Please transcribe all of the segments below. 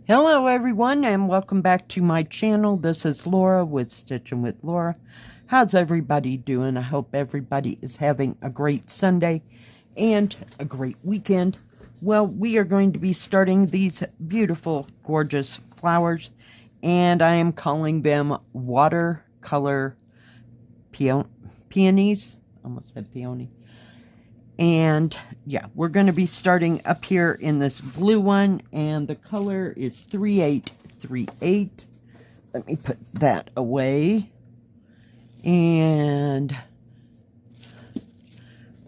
Hello everyone and welcome back to my channel. This is Laura with Stitchin with Laura. How's everybody doing? I hope everybody is having a great Sunday and a great weekend. Well, we are going to be starting these beautiful, gorgeous flowers, and I am calling them Watercolor Peonies. Almost said peony. And yeah, we're going to be starting up here in this blue one, and the color is 3838. Let me put that away. And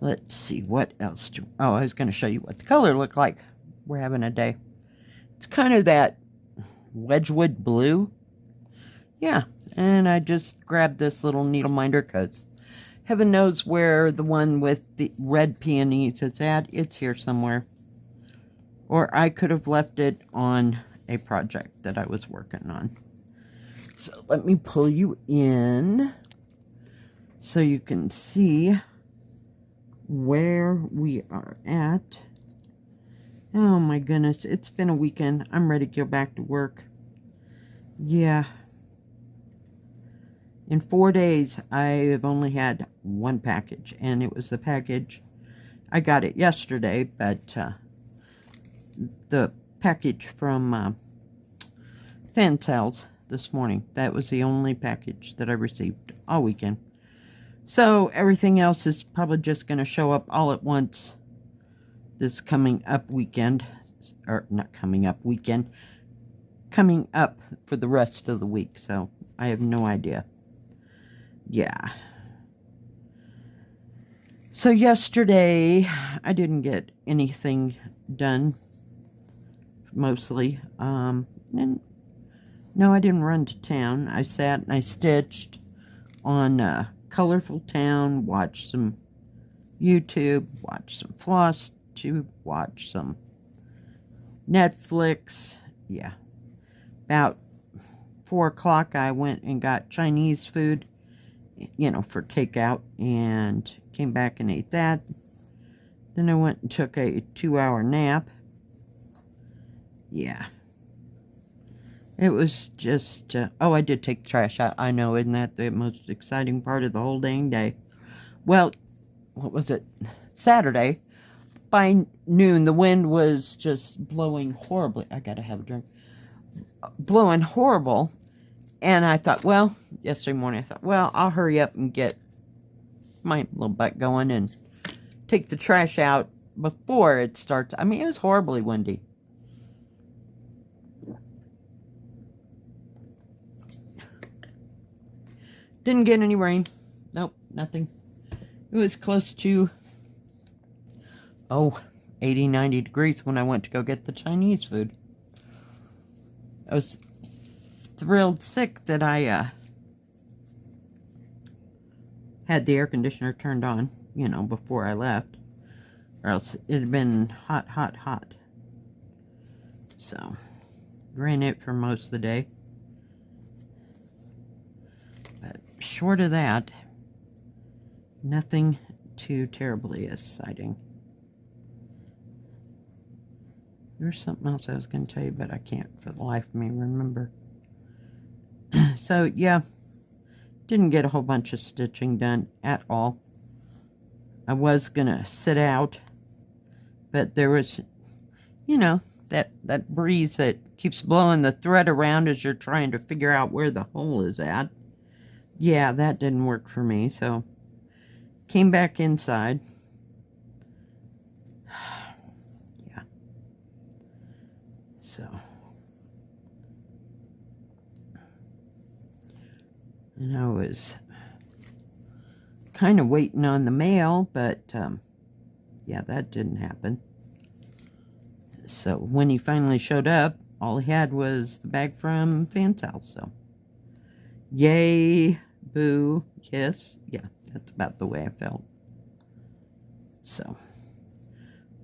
let's see, what else I was going to show you what the color looked like. We're having a day. It's kind of that Wedgwood blue. Yeah, and I just grabbed this little needle minder because heaven knows where the one with the red peonies is at. It's here somewhere. Or I could have left it on a project that I was working on. So let me pull you in so you can see where we are at. Oh my goodness, it's been a weekend. I'm ready to go back to work. Yeah. In 4 days, I have only had one package, and it was the package. I got it yesterday, but the package from Fansells this morning, that was the only package that I received all weekend. So everything else is probably just going to show up all at once this coming up weekend, or not coming up weekend, coming up for the rest of the week. So I have no idea. Yeah. So yesterday, I didn't get anything done, mostly. And no, I didn't run to town. I sat and I stitched on Colorful Town, watched some YouTube, watched some Floss Tube, watched some Netflix. Yeah. About 4 o'clock, I went and got Chinese food, you know, for takeout, and came back and ate that. Then I went and took a 2-hour nap. Yeah. It was just, oh, I did take the trash out. I know, isn't that the most exciting part of the whole dang day? Well, what was it? Saturday, by noon, the wind was just blowing horribly. I gotta have a drink. Blowing horrible. And I thought, well, yesterday morning, I thought, well, I'll hurry up and get my little butt going and take the trash out before it starts. I mean, it was horribly windy. Didn't get any rain. Nope, nothing. It was close to, 80, 90 degrees when I went to go get the Chinese food. I was thrilled sick that I had the air conditioner turned on, you know, before I left, or else it had been hot, hot, hot. So, ran it for most of the day. But short of that, nothing too terribly exciting. There's something else I was going to tell you, but I can't for the life of me remember. So, yeah, didn't get a whole bunch of stitching done at all. I was going to sit out, but there was, you know, that breeze that keeps blowing the thread around as you're trying to figure out where the hole is at. Yeah, that didn't work for me, so came back inside. Yeah. So. And I was kind of waiting on the mail, but yeah, that didn't happen. So when he finally showed up, all he had was the bag from Fansells. So yay, boo, yes, yeah, that's about the way I felt. So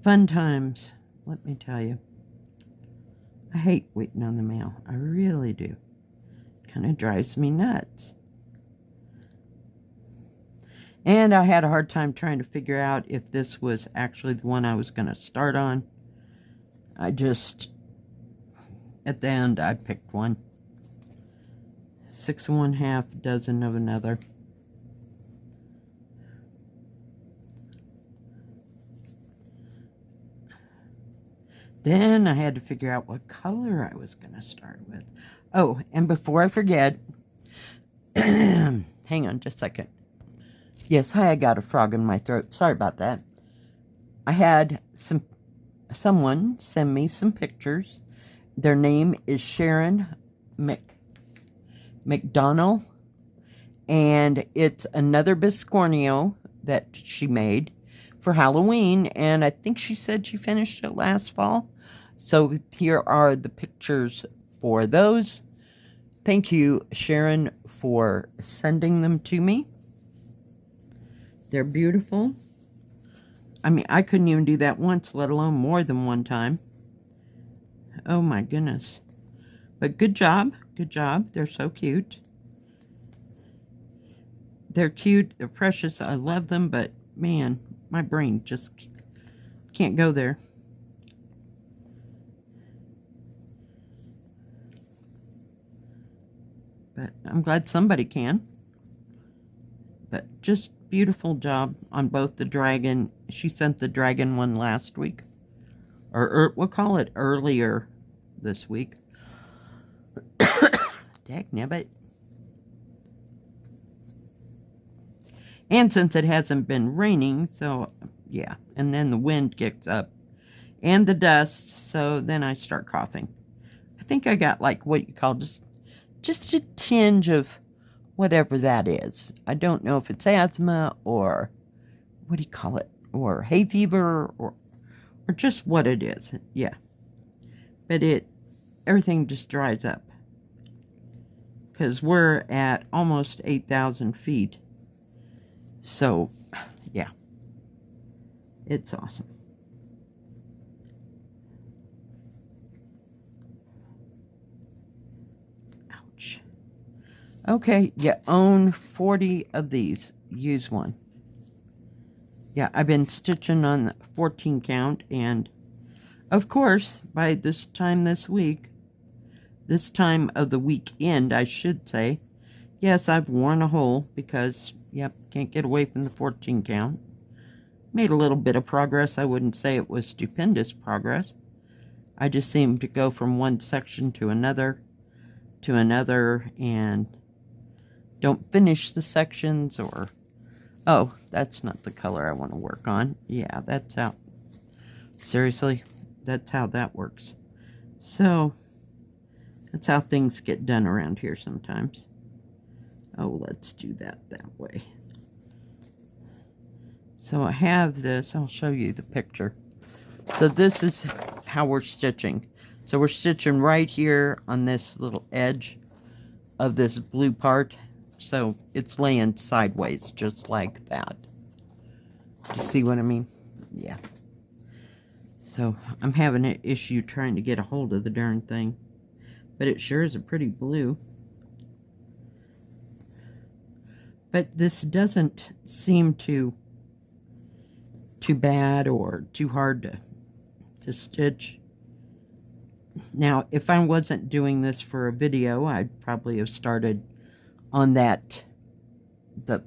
fun times, let me tell you. I hate waiting on the mail. I really do. It kind of drives me nuts. And I had a hard time trying to figure out if this was actually the one I was going to start on. I just at the end I picked one. 6 1/2 dozen of another. Then I had to figure out what color I was going to start with. Oh, and before I forget, hang on just a second. Yes, hi, I got a frog in my throat. Sorry about that. I had someone send me some pictures. Their name is Sharon McDonnell, and it's another Biscornio that she made for Halloween, and I think she said she finished it last fall. So here are the pictures for those. Thank you, Sharon, for sending them to me. They're beautiful. I mean, I couldn't even do that once, let alone more than one time. Oh my goodness. But good job. Good job. They're so cute. They're cute. They're precious. I love them, but man, my brain just can't go there. But I'm glad somebody can. But just beautiful job on both the dragon. She sent the dragon one last week. Or we'll call it earlier this week. Dagnabbit. And since it hasn't been raining, so yeah. And then the wind kicks up. And the dust, so then I start coughing. I think I got like what you call just a tinge of whatever that is. I don't know if it's asthma or what do you call it? Or hay fever or just what it is. Yeah. But everything just dries up. Because we're at almost 8,000 feet. So, yeah. It's awesome. Ouch. Okay, you own 40 of these. Use one. Yeah, I've been stitching on the 14 count, and of course, by this time this week, this time of the weekend, I should say, yes, I've worn a hole because, yep, can't get away from the 14 count. Made a little bit of progress. I wouldn't say it was stupendous progress. I just seemed to go from one section to another, and don't finish the sections, or, oh, that's not the color I want to work on. Yeah, that's how, seriously, that's how that works. So, that's how things get done around here sometimes. Oh, let's do that way. So I have this, I'll show you the picture. So this is how we're stitching. So we're stitching right here on this little edge of this blue part. So it's laying sideways, just like that. You see what I mean? Yeah. So I'm having an issue trying to get a hold of the darn thing. But it sure is a pretty blue. But this doesn't seem too bad or too hard to stitch. Now, if I wasn't doing this for a video, I'd probably have started on that, the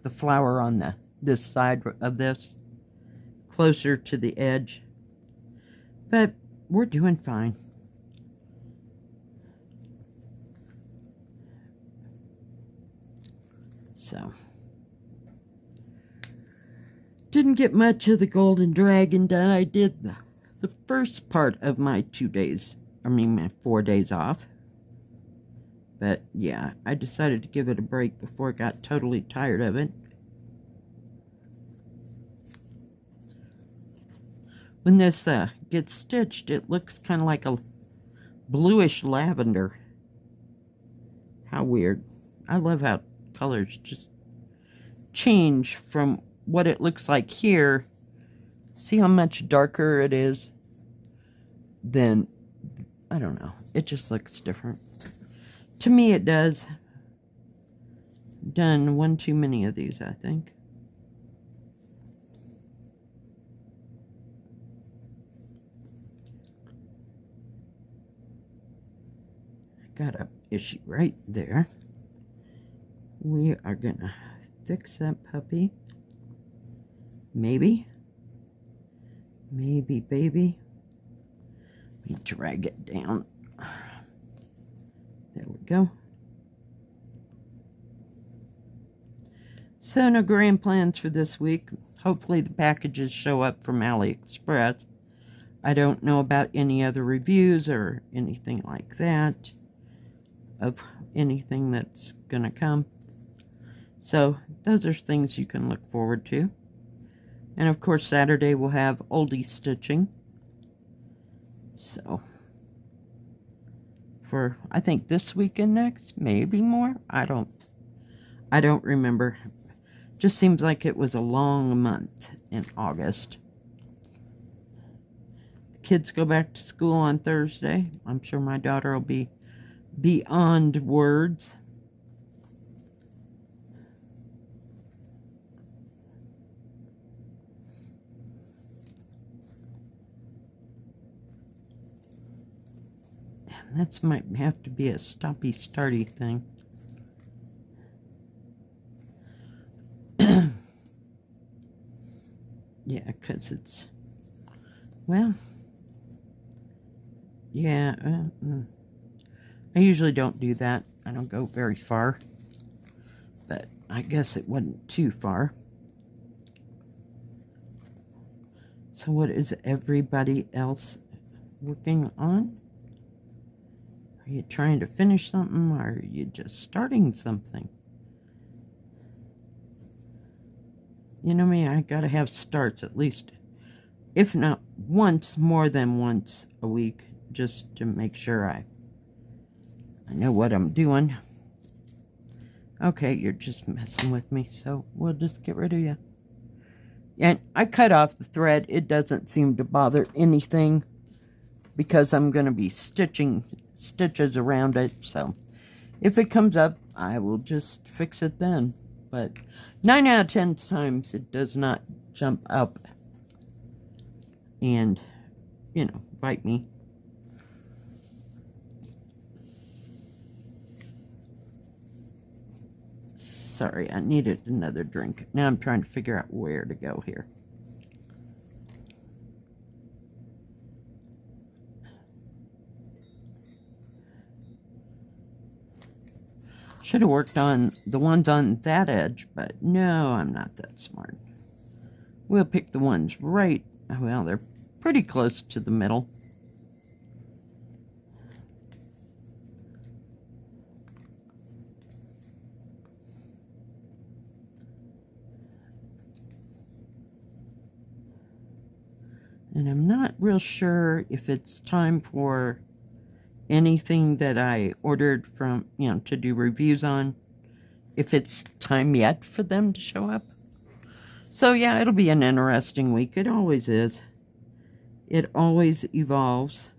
flower on this side of this, closer to the edge. But we're doing fine. So, didn't get much of the golden dragon done. I did the first part of my 2 days, I mean my 4 days off. But yeah, I decided to give it a break before I got totally tired of it. When this gets stitched, it looks kind of like a bluish lavender. How weird. I love how colors just change from what it looks like here. See how much darker it is? Then, I don't know. It just looks different. To me, it does. Done one too many of these, I think. got a issue right there. We are gonna fix that puppy. Maybe, baby. Let me drag it down. There we go. So no grand plans for this week. Hopefully the packages show up from AliExpress. I don't know about any other reviews or anything like that of anything that's gonna come. So those are things you can look forward to. And of course Saturday we'll have Oldies stitching. So for I think this weekend next, maybe more. I don't remember. Just seems like it was a long month in August. The kids go back to school on Thursday. I'm sure my daughter will be beyond words. And that might have to be a stoppy-starty thing. Yeah, because it's, well, yeah, I usually don't do that. I don't go very far, but I guess it wasn't too far. So what is everybody else working on? Are you trying to finish something, or are you just starting something? You know me, I gotta have starts at least, if not once, more than once a week, just to make sure I know what I'm doing. Okay, you're just messing with me, so we'll just get rid of you. And I cut off the thread. It doesn't seem to bother anything because I'm going to be stitching stitches around it, so if it comes up, I will just fix it then. But 9 out of 10 times it does not jump up and, you know, bite me. Sorry, I needed another drink. Now I'm trying to figure out where to go here. Should have worked on the ones on that edge, but no, I'm not that smart. We'll pick the ones right, well, they're pretty close to the middle. And I'm not real sure if it's time for anything that I ordered from, you know, to do reviews on, if it's time yet for them to show up. So yeah, it'll be an interesting week. It always is. It always evolves.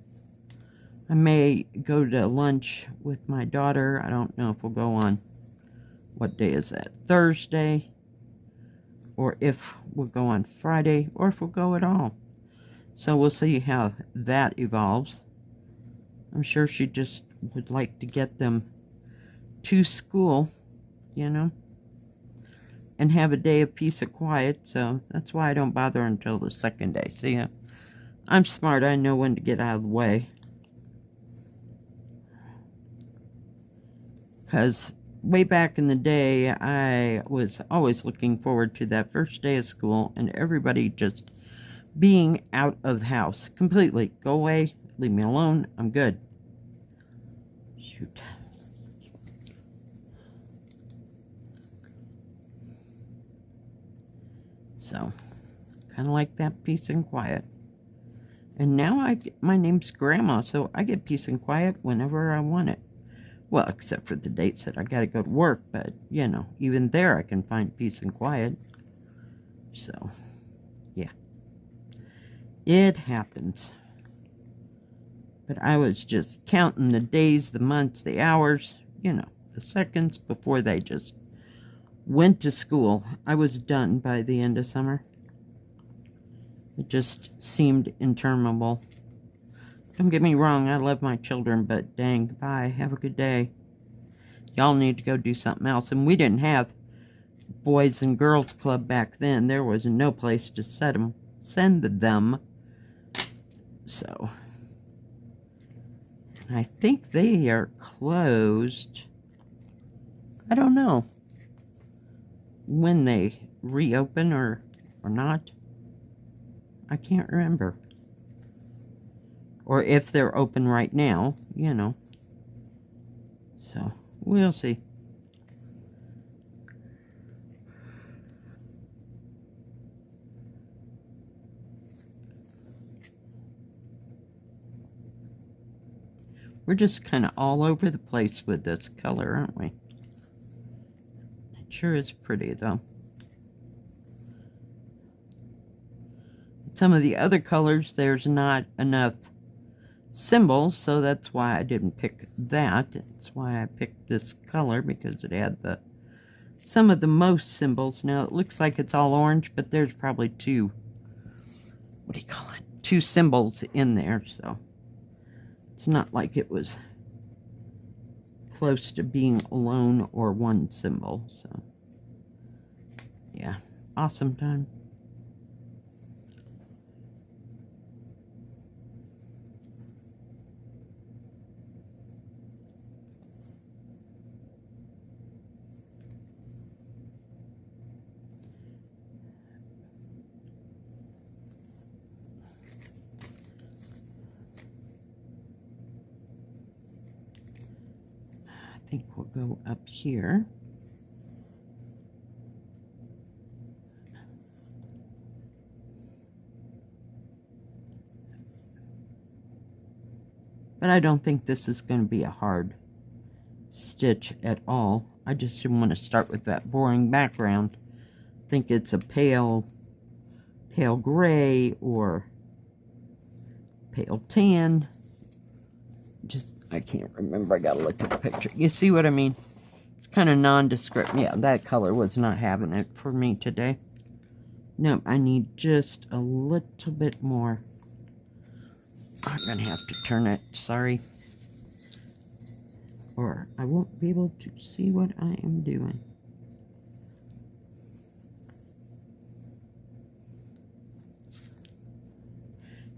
I may go to lunch with my daughter. I don't know if we'll go on, what day is that? Thursday. Or if we'll go on Friday, or if we'll go at all. So we'll see how that evolves. I'm sure she just would like to get them to school, you know, and have a day of peace and quiet. So that's why I don't bother until the second day. See, I'm smart. I know when to get out of the way. Because way back in the day, I was always looking forward to that first day of school and everybody just being out of the house completely. Go away. Leave me alone. I'm good. Shoot. So, kind of like that peace and quiet. And now my name's Grandma, so I get peace and quiet whenever I want it. Well, except for the dates that I gotta go to work, but, you know, even there I can find peace and quiet. So, yeah. It happens. But I was just counting the days, the months, the hours, you know, the seconds before they just went to school. I was done by the end of summer. It just seemed interminable. Don't get me wrong, I love my children, but dang, bye, have a good day. Y'all need to go do something else. And we didn't have boys and girls club back then. There was no place to send them. So, I think they are closed. I don't know when they reopen or not. I can't remember. Or if they're open right now, you know. So, we'll see. We're just kind of all over the place with this color, aren't we? It sure is pretty, though. Some of the other colors, there's not enough symbols, so that's why I didn't pick that. That's why I picked this color, because it had some of the most symbols. Now, it looks like it's all orange, but there's probably two symbols in there, so it's not like it was close to being alone or one symbol. So, yeah, awesome time. I think we'll go up here. But I don't think this is going to be a hard stitch at all. I just didn't want to start with that boring background. I think it's a pale gray or pale tan. I can't remember. I gotta look at the picture. You see what I mean? It's kind of nondescript. Yeah, that color was not having it for me today. Nope, I need just a little bit more. I'm gonna have to turn it, sorry. Or I won't be able to see what I am doing.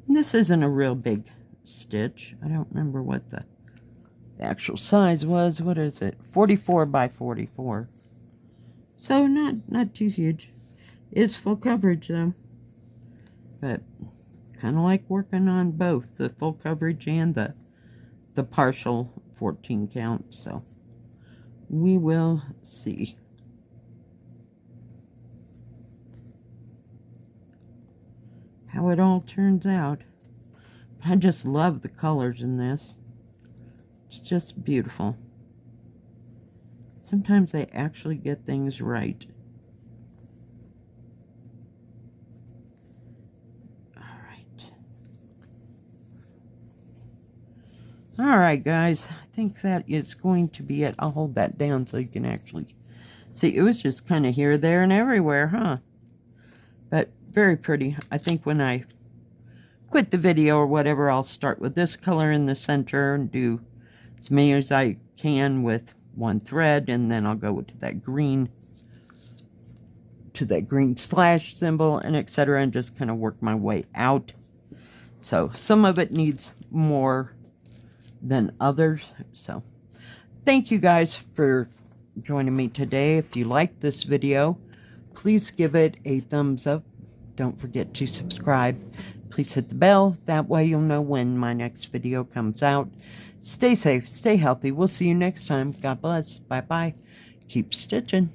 And this isn't a real big stitch. I don't remember what the actual size was. What is it? 44 by 44. So not too huge. It's full coverage though. But kind of like working on both the full coverage and the partial 14 count. So we will see. How it all turns out. I just love the colors in this. It's just beautiful. Sometimes they actually get things right. Alright guys, I think that is going to be it. I'll hold that down so you can actually see. It was just kind of here, there, and everywhere, huh? But very pretty. I think when I quit the video or whatever, I'll start with this color in the center and do as many as I can with one thread, and then I'll go to that green slash symbol, and etc., and just kind of work my way out. So some of it needs more than others. So thank you guys for joining me today. If you liked this video, please give it a thumbs up. Don't forget to subscribe. Please hit the bell. That way you'll know when my next video comes out. Stay safe, stay healthy. We'll see you next time. God bless. Bye-bye. Keep stitching.